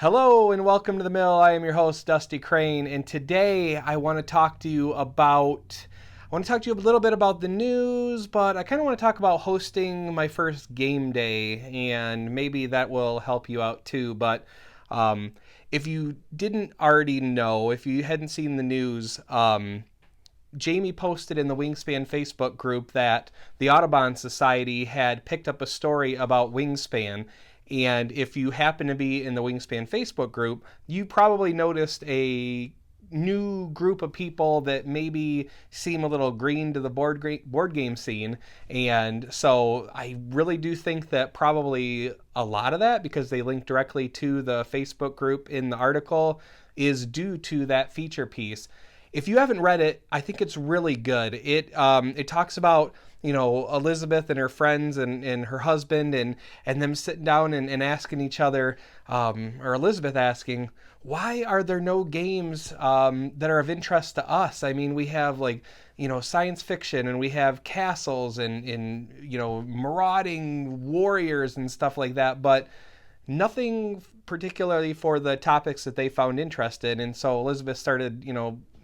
Hello and welcome to the Mill. I am your host, Dusty Crane, and today I want to talk to you a little bit about the news, but I kind of want to talk about hosting my first game day, and maybe that will help you out too. But if you didn't already know, if you hadn't seen the news, Jamie posted in the Wingspan Facebook group that the Audubon Society had picked up a story about Wingspan. And if you happen to be in the Wingspan Facebook group, you probably noticed a new group of people that maybe seem a little green to the board game scene. And so I really do think that probably a lot of that, because they link directly to the Facebook group in the article, is due to that feature piece. If you haven't read it, I think it's really good. It talks about Elizabeth and her friends and her husband and them sitting down and asking each other, or Elizabeth asking, why are there no games that are of interest to us? I mean, we have science fiction, and we have castles and marauding warriors and stuff like that, but nothing particularly for the topics that they found interested. And so Elizabeth started,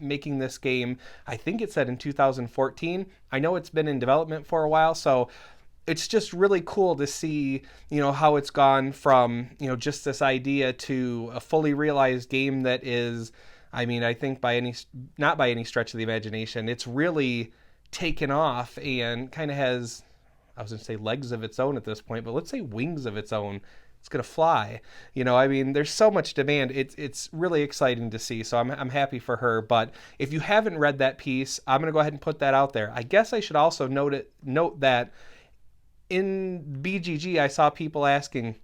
making this game. I think it said in 2014. I know it's been in development for a while, so it's just really cool to see, how it's gone from, just this idea to a fully realized game that is, I mean, I think not by any stretch of the imagination, it's really taken off and kind of has, I was going to say legs of its own at this point, but let's say wings of its own. It's going to fly. I mean, there's so much demand. It's really exciting to see. So I'm happy for her. But if you haven't read that piece, I'm going to go ahead and put that out there. I guess I should also note that in BGG, I saw people asking,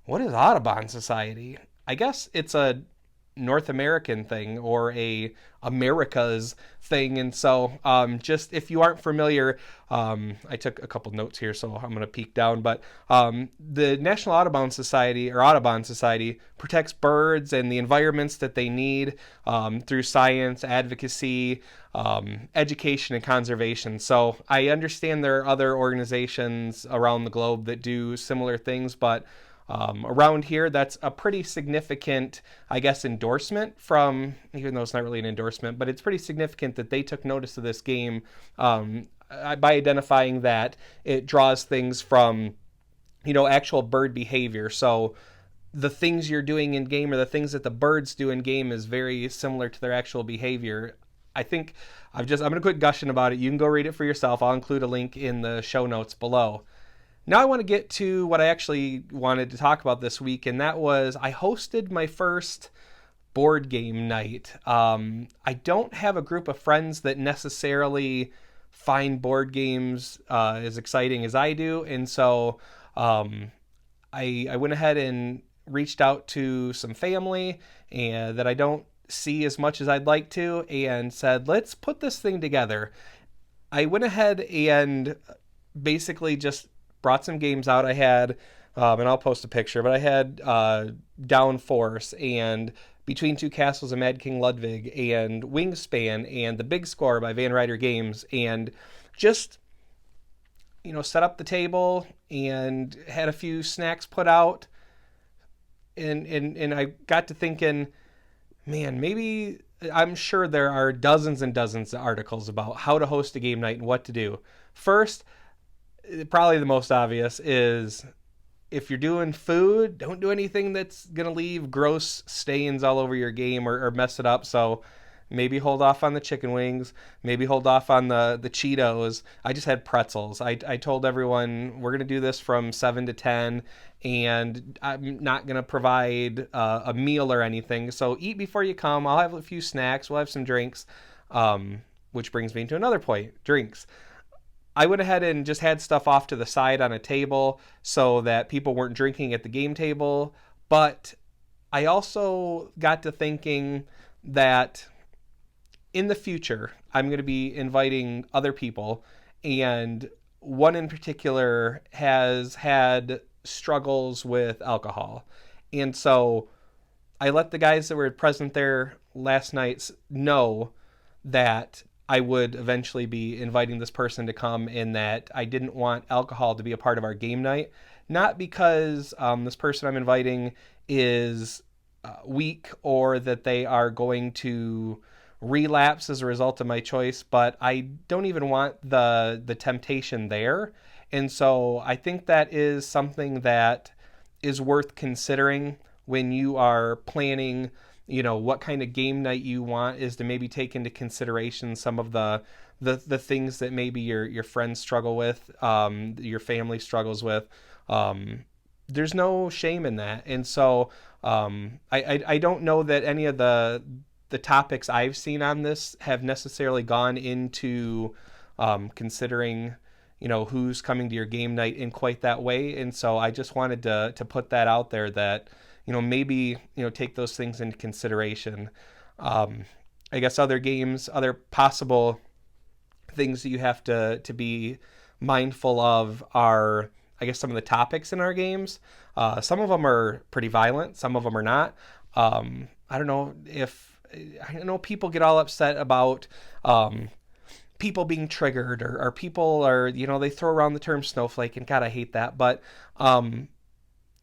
what is Audubon Society? I guess it's a North American thing or a America's thing. And so just if you aren't familiar, I took a couple notes here, so I'm going to peek down. But the National Audubon Society, or Audubon Society, protects birds and the environments that they need through science, advocacy, education, and conservation. So I understand there are other organizations around the globe that do similar things, but around here, that's a pretty significant, I guess, endorsement from, even though it's not really an endorsement, but it's pretty significant that they took notice of this game by identifying that it draws things from, actual bird behavior. So the things you're doing in game or the things that the birds do in game is very similar to their actual behavior. I think I'm going to quit gushing about it. You can go read it for yourself. I'll include a link in the show notes below. Now I want to get to what I actually wanted to talk about this week, and that was I hosted my first board game night. I don't have a group of friends that necessarily find board games as exciting as I do, and so I went ahead and reached out to some family and that I don't see as much as I'd like to, and said, let's put this thing together. I went ahead and basically just brought some games out. I had, and I'll post a picture, but I had Downforce and Between Two Castles of Mad King Ludwig and Wingspan and The Big Score by Van Ryder Games, and just, set up the table and had a few snacks put out. And I got to thinking, man, maybe, I'm sure there are dozens and dozens of articles about how to host a game night and what to do. First, probably the most obvious is, if you're doing food, don't do anything that's going to leave gross stains all over your game or mess it up. So maybe hold off on the chicken wings, maybe hold off on the Cheetos. I just had pretzels. I told everyone we're going to do this from 7 to 10, and I'm not going to provide a meal or anything. So eat before you come. I'll have a few snacks. We'll have some drinks, which brings me to another point, drinks. I went ahead and just had stuff off to the side on a table so that people weren't drinking at the game table. But I also got to thinking that in the future, I'm going to be inviting other people. And one in particular has had struggles with alcohol. And so I let the guys that were present there last night know that I would eventually be inviting this person to come, and that I didn't want alcohol to be a part of our game night. Not because this person I'm inviting is weak or that they are going to relapse as a result of my choice, but I don't even want the temptation there. And so I think that is something that is worth considering when you are planning, what kind of game night you want, is to maybe take into consideration some of the things that maybe your friends struggle with, your family struggles with. There's no shame in that. And so I don't know that any of the topics I've seen on this have necessarily gone into considering, who's coming to your game night in quite that way. And so I just wanted to put that out there that, maybe, take those things into consideration. I guess other possible things that you have to be mindful of are, I guess, some of the topics in our games. Some of them are pretty violent. Some of them are not. I know people get all upset about people being triggered or people are, they throw around the term snowflake, and God, I hate that. But,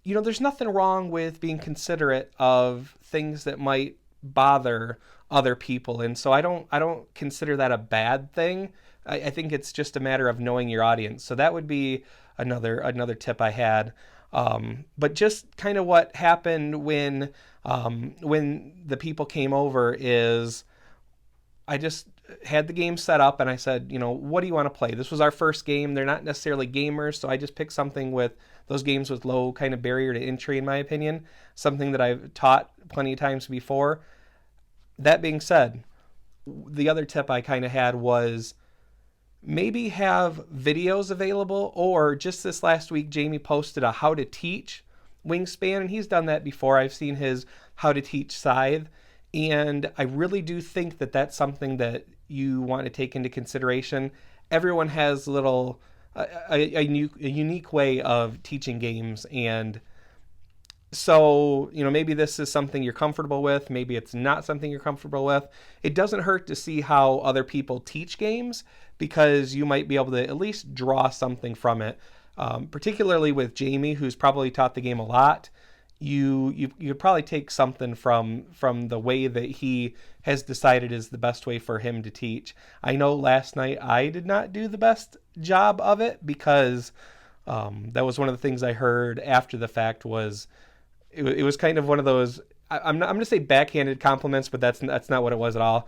there's nothing wrong with being considerate of things that might bother other people. And so I don't consider that a bad thing. I think it's just a matter of knowing your audience. So that would be another tip I had. But just kind of what happened when the people came over is I just had the game set up and I said, what do you want to play? This was our first game. They're not necessarily gamers, so I just picked something with those games with low kind of barrier to entry, in my opinion, something that I've taught plenty of times before. That being said, the other tip I kind of had was maybe have videos available, or just this last week, Jamie posted a how to teach Wingspan, and he's done that before. I've seen his how to teach Scythe, and I really do think that that's something that you want to take into consideration. Everyone has a unique way of teaching games, and so, maybe this is something you're comfortable with. Maybe it's not something you're comfortable with. It doesn't hurt to see how other people teach games, because you might be able to at least draw something from it. Particularly with Jamie, who's probably taught the game a lot, you could probably take something from the way that he has decided is the best way for him to teach. I know last night I did not do the best job of it, because that was one of the things I heard after the fact. Was it was kind of one of those, I'm going to say backhanded compliments, but that's not what it was at all.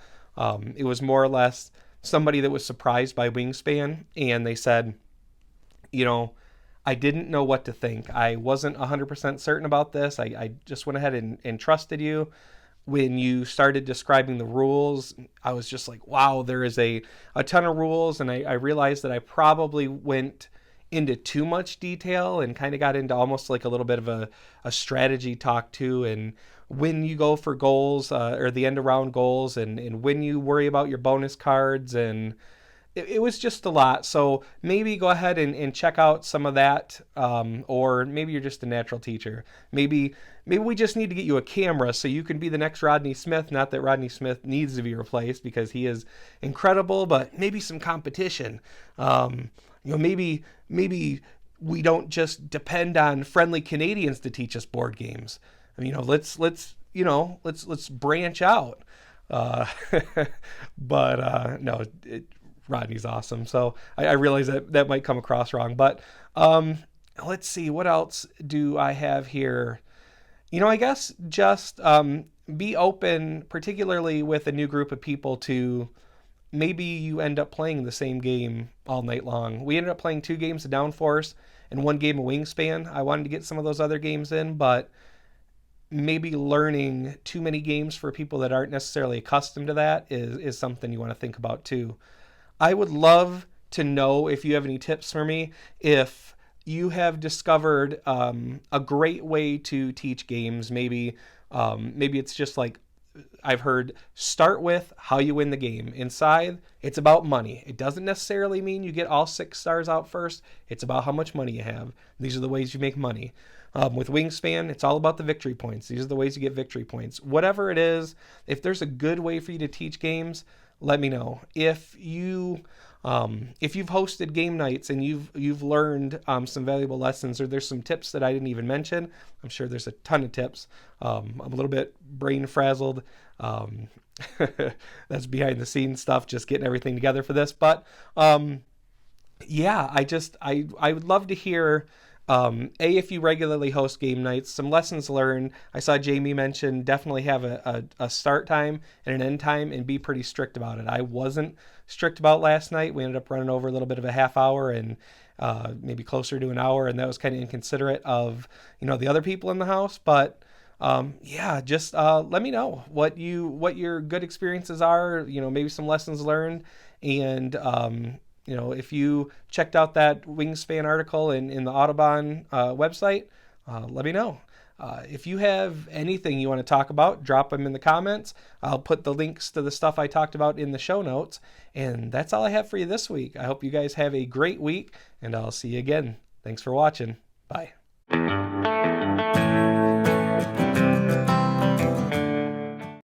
It was more or less somebody that was surprised by Wingspan, and they said, I didn't know what to think. I wasn't 100% certain about this. I just went ahead and trusted you. When you started describing the rules, I was just like, wow, there is a ton of rules, and I realized that I probably went into too much detail and kind of got into almost like a little bit of a strategy talk too. And when you go for goals, or the end of round goals, and when you worry about your bonus cards, and it was just a lot. So maybe go ahead and check out some of that. Or maybe you're just a natural teacher. Maybe we just need to get you a camera so you can be the next Rodney Smith. Not that Rodney Smith needs to be replaced, because he is incredible, but maybe some competition. Maybe we don't just depend on friendly Canadians to teach us board games. Let's branch out. But no, Rodney's awesome. So I realize that might come across wrong, but let's see, what else do I have here? I guess just be open, particularly with a new group of people, to maybe you end up playing the same game all night long. We ended up playing 2 games of Downforce and 1 game of Wingspan. I wanted to get some of those other games in, but maybe learning too many games for people that aren't necessarily accustomed to that is something you want to think about too. I would love to know if you have any tips for me, if you have discovered a great way to teach games. Maybe it's just like I've heard, start with how you win the game. In Scythe, it's about money. It doesn't necessarily mean you get all 6 stars out first. It's about how much money you have. These are the ways you make money. With Wingspan, it's all about the victory points. These are the ways you get victory points. Whatever it is, if there's a good way for you to teach games, let me know. If you If you've hosted game nights and you've learned some valuable lessons, or there's some tips that I didn't even mention, I'm sure there's a ton of tips. I'm a little bit brain frazzled. That's behind the scenes stuff, just getting everything together for this. But yeah, I would love to hear, if you regularly host game nights, some lessons learned. I saw Jamie mention definitely have a start time and an end time and be pretty strict about it. I wasn't strict about last night. We ended up running over a little bit of a half hour and maybe closer to an hour, and that was kind of inconsiderate of the other people in the house. But yeah, just let me know what your good experiences are. Maybe some lessons learned, and if you checked out that Wingspan article in the Audubon website, let me know. If you have anything you want to talk about, drop them in the comments. I'll put the links to the stuff I talked about in the show notes. And that's all I have for you this week. I hope you guys have a great week, and I'll see you again. Thanks for watching. Bye.